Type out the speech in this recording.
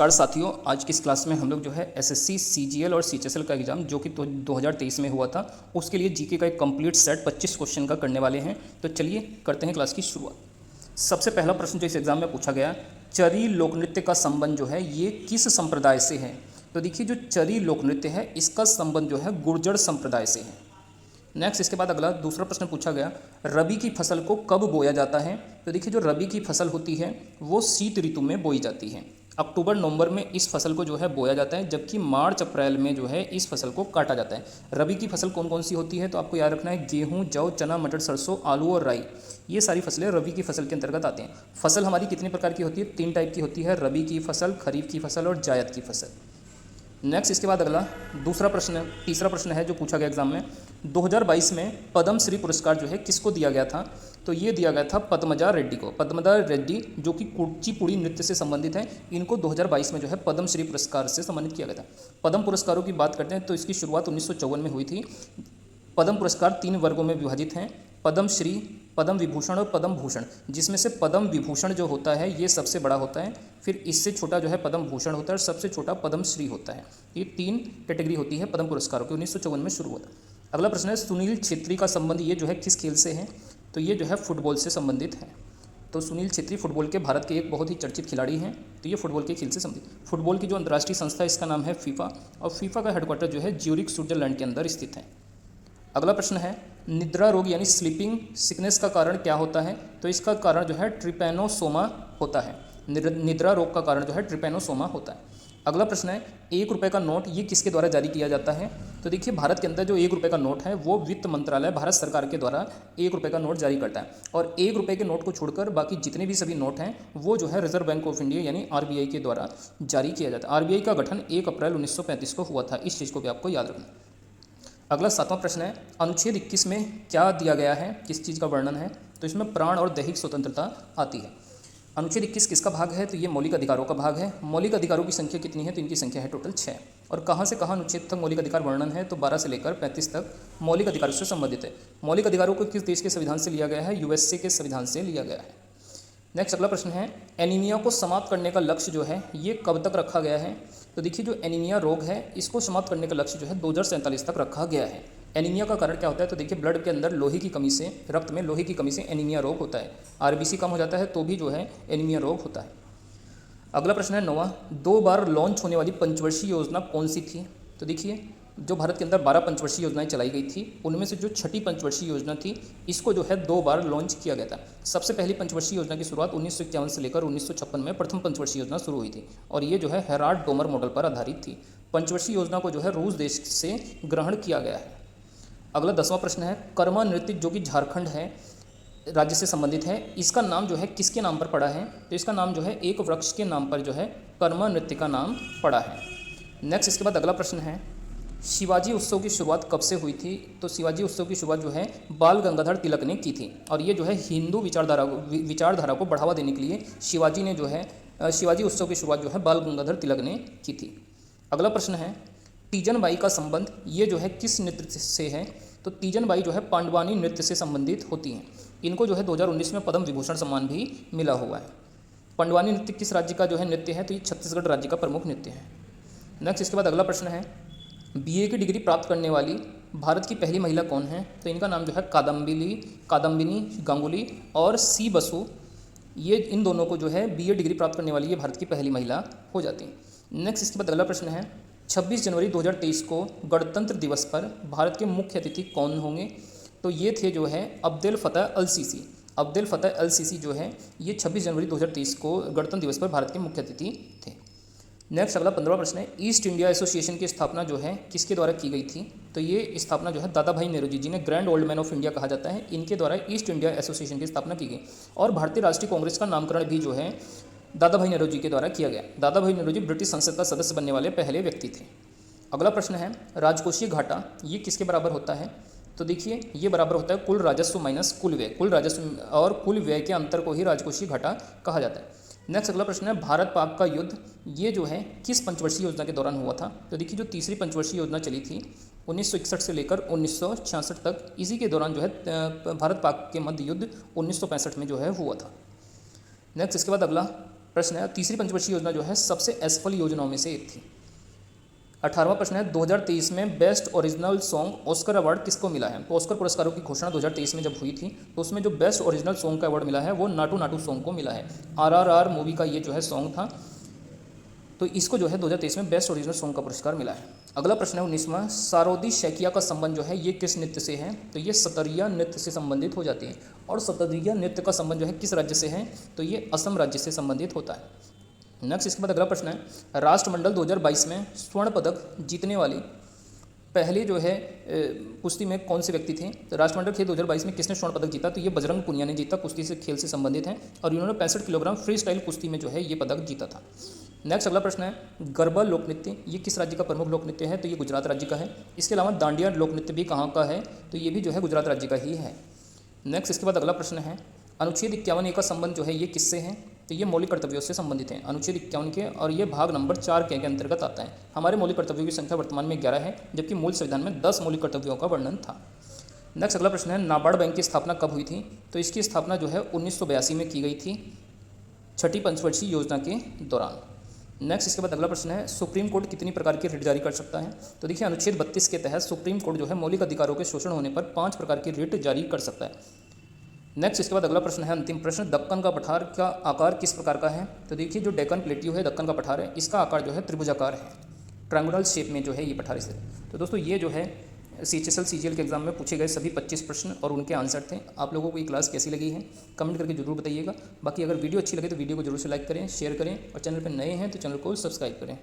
नमस्कार साथियों, आज की इस क्लास में हम लोग जो है एसएससी, सीजीएल और सीएचएसएल का एग्ज़ाम जो कि 2023 में हुआ था उसके लिए जीके का एक कंप्लीट सेट 25 क्वेश्चन का करने वाले हैं। तो चलिए करते हैं क्लास की शुरुआत। सबसे पहला प्रश्न जो इस एग्ज़ाम में पूछा गया, चरी लोक नृत्य का संबंध जो है ये किस संप्रदाय से है। तो देखिए जो चरी लोक नृत्य है इसका संबंध जो है गुर्जर संप्रदाय से है। नेक्स्ट इसके बाद अगला दूसरा प्रश्न पूछा गया, रबी की फसल को कब बोया जाता है। तो देखिए जो रबी की फसल होती है वो शीत ऋतु में बोई जाती है। अक्टूबर नवंबर में इस फसल को जो है बोया जाता है, जबकि मार्च अप्रैल में जो है इस फसल को काटा जाता है। रबी की फसल कौन कौन सी होती है तो आपको याद रखना है, गेहूं, जौ, चना, मटर, सरसों, आलू और राई, ये सारी फसलें रबी की फसल के अंतर्गत आती हैं। फसल हमारी कितने प्रकार की होती है, 3 टाइप की होती है, रबी की फसल, खरीफ की फसल और जायद की फसल। नेक्स्ट इसके बाद अगला तीसरा प्रश्न है जो पूछा गया एग्जाम में, 2022 में पद्मश्री पुरस्कार जो है किसको दिया गया था। तो ये दिया गया था पद्मजा रेड्डी को। पद्मजा रेड्डी जो कि कुचिपुड़ी नृत्य से संबंधित है, इनको 2022 में जो है पद्मश्री पुरस्कार से सम्मानित किया गया था। पद्म पुरस्कारों की बात करते हैं तो इसकी शुरुआत 1954 में हुई थी। पद्म पुरस्कार 3 वर्गों में विभाजित हैं, पद्मश्री, पद्म विभूषण और पद्म भूषण, जिसमें से पद्म विभूषण जो होता है ये सबसे बड़ा होता है, फिर इससे छोटा जो है पद्म भूषण होता है और सबसे छोटा पद्मश्री होता है। ये 3 कैटेगरी होती है पद्म पुरस्कारों की। 1954 में शुरू हुआ था। अगला प्रश्न है, सुनील छेत्री का संबंध ये जो है किस खेल से है। तो ये जो है फुटबॉल से संबंधित है। तो सुनील छेत्री फुटबॉल के भारत के एक बहुत ही चर्चित खिलाड़ी हैं, तो ये फुटबॉल के खेल से संबंधित। फुटबॉल की जो अंतर्राष्ट्रीय संस्था है इसका नाम है फीफा, और फीफा का हेडक्वार्टर जो है ज्यूरिख स्विट्जरलैंड के अंदर स्थित है। अगला प्रश्न है, निद्रा रोग यानी स्लीपिंग सिकनेस का कारण क्या होता है। तो इसका कारण जो है ट्रिपैनोसोमा होता है। निद्रा रोग का कारण जो है ट्रिपैनोसोमा होता है। अगला प्रश्न है, 1 रुपये का नोट ये किसके द्वारा जारी किया जाता है। तो देखिए भारत के अंदर जो 1 रुपये का नोट है वो वित्त मंत्रालय भारत सरकार के द्वारा 1 रुपये का नोट जारी करता है, और 1 रुपये के नोट को छोड़कर बाकी जितने भी सभी नोट हैं वो जो है रिजर्व बैंक ऑफ इंडिया यानी आरबीआई के द्वारा जारी किया जाता है। आरबीआई का गठन 1 अप्रैल 1935 को हुआ था, इस चीज़ को भी आपको याद रखना। अगला 7वां प्रश्न है, अनुच्छेद 21 में क्या दिया गया है, किस चीज़ का वर्णन है। तो इसमें प्राण और दैहिक स्वतंत्रता आती है। अनुच्छेद 21 किसका भाग है, तो ये मौलिक अधिकारों का भाग है। मौलिक अधिकारों की संख्या कितनी है, तो इनकी संख्या है टोटल 6। और कहाँ से कहाँ अनुच्छेद तक मौलिक अधिकार वर्णन है, तो 12 से लेकर 35 तक मौलिक अधिकारों से संबंधित है। मौलिक अधिकारों को किस देश के संविधान से लिया गया है, यूएसए के संविधान से लिया गया है। नेक्स्ट अगला प्रश्न है, एनीमिया को समाप्त करने का लक्ष्य जो है ये कब तक रखा गया है। तो देखिए जो एनीमिया रोग है इसको समाप्त करने का लक्ष्य जो है 2047 तक रखा गया है। एनीमिया का कारण क्या होता है, तो देखिए ब्लड के अंदर लोहे की कमी से, रक्त में लोहे की कमी से एनीमिया रोग होता है। आरबीसी कम हो जाता है तो भी जो है एनीमिया रोग होता है। अगला प्रश्न है 9वां, 2 बार लॉन्च होने वाली पंचवर्षीय योजना कौन सी थी। तो देखिए जो भारत के अंदर 12 पंचवर्षीय योजनाएं चलाई गई थी, उनमें से जो 6ठी पंचवर्षीय योजना थी इसको जो है 2 बार लॉन्च किया गया था। सबसे पहली पंचवर्षीय योजना की शुरुआत 1951 से लेकर 1956 में प्रथम पंचवर्षीय योजना शुरू हुई थी, और ये जो है हेराल्ड डोमर मॉडल पर आधारित थी। पंचवर्षीय योजना को जो है रूस देश से ग्रहण किया गया है। अगला 10वां प्रश्न है, कर्मा नृत्य जो कि झारखंड है राज्य से संबंधित है, इसका नाम जो है किसके नाम पर पड़ा है। तो इसका नाम जो है एक वृक्ष के नाम पर जो है कर्मा नृत्य का नाम पड़ा है। नेक्स्ट इसके बाद अगला प्रश्न है, शिवाजी उत्सव की शुरुआत कब से हुई थी। तो शिवाजी उत्सव की शुरुआत जो है बाल गंगाधर तिलक ने की थी, और ये जो है हिंदू विचारधारा को बढ़ावा देने के लिए शिवाजी ने जो है शिवाजी उत्सव की शुरुआत जो है बाल गंगाधर तिलक ने की थी। अगला प्रश्न है, तीजन बाई का संबंध ये जो है किस नृत्य से है। तो तीजन बाई जो है पांडवानी नृत्य से संबंधित होती हैं। इनको जो है 2019 में पद्म विभूषण सम्मान भी मिला हुआ है। पांडवानी नृत्य किस राज्य का जो है नृत्य है, तो ये छत्तीसगढ़ राज्य का प्रमुख नृत्य है। नेक्स्ट इसके बाद अगला प्रश्न है, बीए की डिग्री प्राप्त करने वाली भारत की पहली महिला कौन है। तो इनका नाम जो है कादम्बिनी गांगुली और सी बसु, ये इन दोनों को जो है बीए डिग्री प्राप्त करने वाली ये भारत की पहली महिला हो जाती है। नेक्स्ट इसके बाद अगला प्रश्न है, 26 जनवरी 2023 को गणतंत्र दिवस पर भारत के मुख्य अतिथि कौन होंगे। तो ये थे जो है अब्देल फ़तह अल सीसी। अब्देल फ़तह अल सीसी जो है ये 26 जनवरी 2023 को गणतंत्र दिवस पर भारत के मुख्य अतिथि थे। नेक्स्ट अगला 15वां प्रश्न है, ईस्ट इंडिया एसोसिएशन की स्थापना जो है किसके द्वारा की गई थी। तो ये स्थापना जो है दादा भाई नेहरू जी, जिन्हें grand old man of India कहा जाता है, इनके द्वारा ईस्ट इंडिया एसोसिएशन की स्थापना की गई। और भारतीय राष्ट्रीय कांग्रेस का नामकरण भी जो है दादा भाई नेहरू जी के द्वारा किया गया। दादा भाई नेहरू जी ब्रिटिश संसद का सदस्य बनने वाले पहले व्यक्ति थे। अगला प्रश्न है, राजकोषीय घाटा ये किसके बराबर होता है। तो देखिए ये बराबर होता है कुल राजस्व माइनस कुल व्यय। कुल राजस्व और कुल व्यय के अंतर को ही राजकोषीय घाटा कहा जाता है। नेक्स्ट अगला प्रश्न है, भारत पाक का युद्ध ये जो है किस पंचवर्षीय योजना के दौरान हुआ था। तो देखिए जो तीसरी पंचवर्षीय योजना चली थी 1961 से लेकर 1966 तक, इसी के दौरान जो है भारत पाक के मध्य युद्ध 1965 में जो है हुआ था। नेक्स्ट इसके बाद अगला प्रश्न है, तीसरी पंचवर्षीय योजना जो है सबसे असफल योजनाओं में से एक थी। 18वां प्रश्न है, 2023 में best original song Oscar award किसको मिला है? तो ऑस्कर पुरस्कारों की घोषणा 2023 में जब हुई थी तो उसमें जो बेस्ट ओरिजिनल सॉन्ग का अवार्ड मिला है वो नाटू नाटू सॉन्ग को मिला है। RRR मूवी का ये जो है सॉन्ग था, तो इसको जो है 2023 में बेस्ट ओरिजिनल सॉन्ग का पुरस्कार मिला है। अगला प्रश्न है 19वां, सारोदी शैकिया का संबंध जो है ये किस नृत्य से है? तो ये सतरिया नृत्य से संबंधित हो जाती है। और सतरिया नृत्य का संबंध जो है किस राज्य से है? तो ये असम राज्य से संबंधित होता है। नेक्स्ट इसके बाद अगला प्रश्न है, राष्ट्रमंडल 2022 में स्वर्ण पदक जीतने वाली पहले जो है कुश्ती में कौन से व्यक्ति थे? तो राष्ट्रमंडल खेल 2022 में किसने स्वर्ण पदक जीता? तो ये बजरंग पुनिया ने जीता, कुश्ती से खेल से संबंधित है और इन्होंने 65 किलोग्राम फ्री स्टाइल कुश्ती में जो है ये पदक जीता था। नेक्स्ट अगला प्रश्न है, गरबा लोक नृत्य ये किस राज्य का प्रमुख लोक नृत्य है? तो ये गुजरात राज्य का है। इसके अलावा दांडिया लोक नृत्य भी कहाँ का है? तो ये भी जो है गुजरात राज्य का ही है। नेक्स्ट इसके बाद अगला प्रश्न है, अनुच्छेद 51 का संबंध जो है ये किससे है? तो ये मौलिक कर्तव्यों से संबंधित है, अनुच्छेद 51 के, और ये भाग नंबर 4 के अंतर्गत आता है। हमारे मौलिक कर्तव्यों की संख्या वर्तमान में 11 है, जबकि मूल संविधान में 10 मौलिक कर्तव्यों का वर्णन था। नेक्स्ट अगला प्रश्न है, नाबार्ड बैंक की स्थापना कब हुई थी? तो इसकी स्थापना जो है 1982 में की गई थी, छठी पंचवर्षीय योजना के दौरान। नेक्स्ट इसके बाद अगला प्रश्न है, सुप्रीम कोर्ट कितनी प्रकार की रिट जारी कर सकता है? तो देखिए अनुच्छेद 32 के तहत सुप्रीम कोर्ट जो है मौलिक अधिकारों के शोषण होने पर 5 प्रकार की रिट जारी कर सकता है। नेक्स्ट इसके बाद अगला प्रश्न है, अंतिम प्रश्न, दक्कन का पठार का आकार किस प्रकार का है? तो देखिए जो डेक्कन प्लेट्यू है, दक्कन का पठार है, इसका आकार जो है त्रिभुजाकार है, ट्रायंगुलर शेप में जो है ये पठार से। तो दोस्तों ये जो है CHSL CGL के एग्जाम में पूछे गए सभी 25 प्रश्न और उनके आंसर थे। आप लोगों को ये क्लास कैसी लगी है कमेंट करके जरूर बताइएगा। बाकी अगर वीडियो अच्छी लगे तो वीडियो को जरूर से लाइक करें, शेयर करें और चैनल पर नए हैं तो चैनल को सब्सक्राइब करें।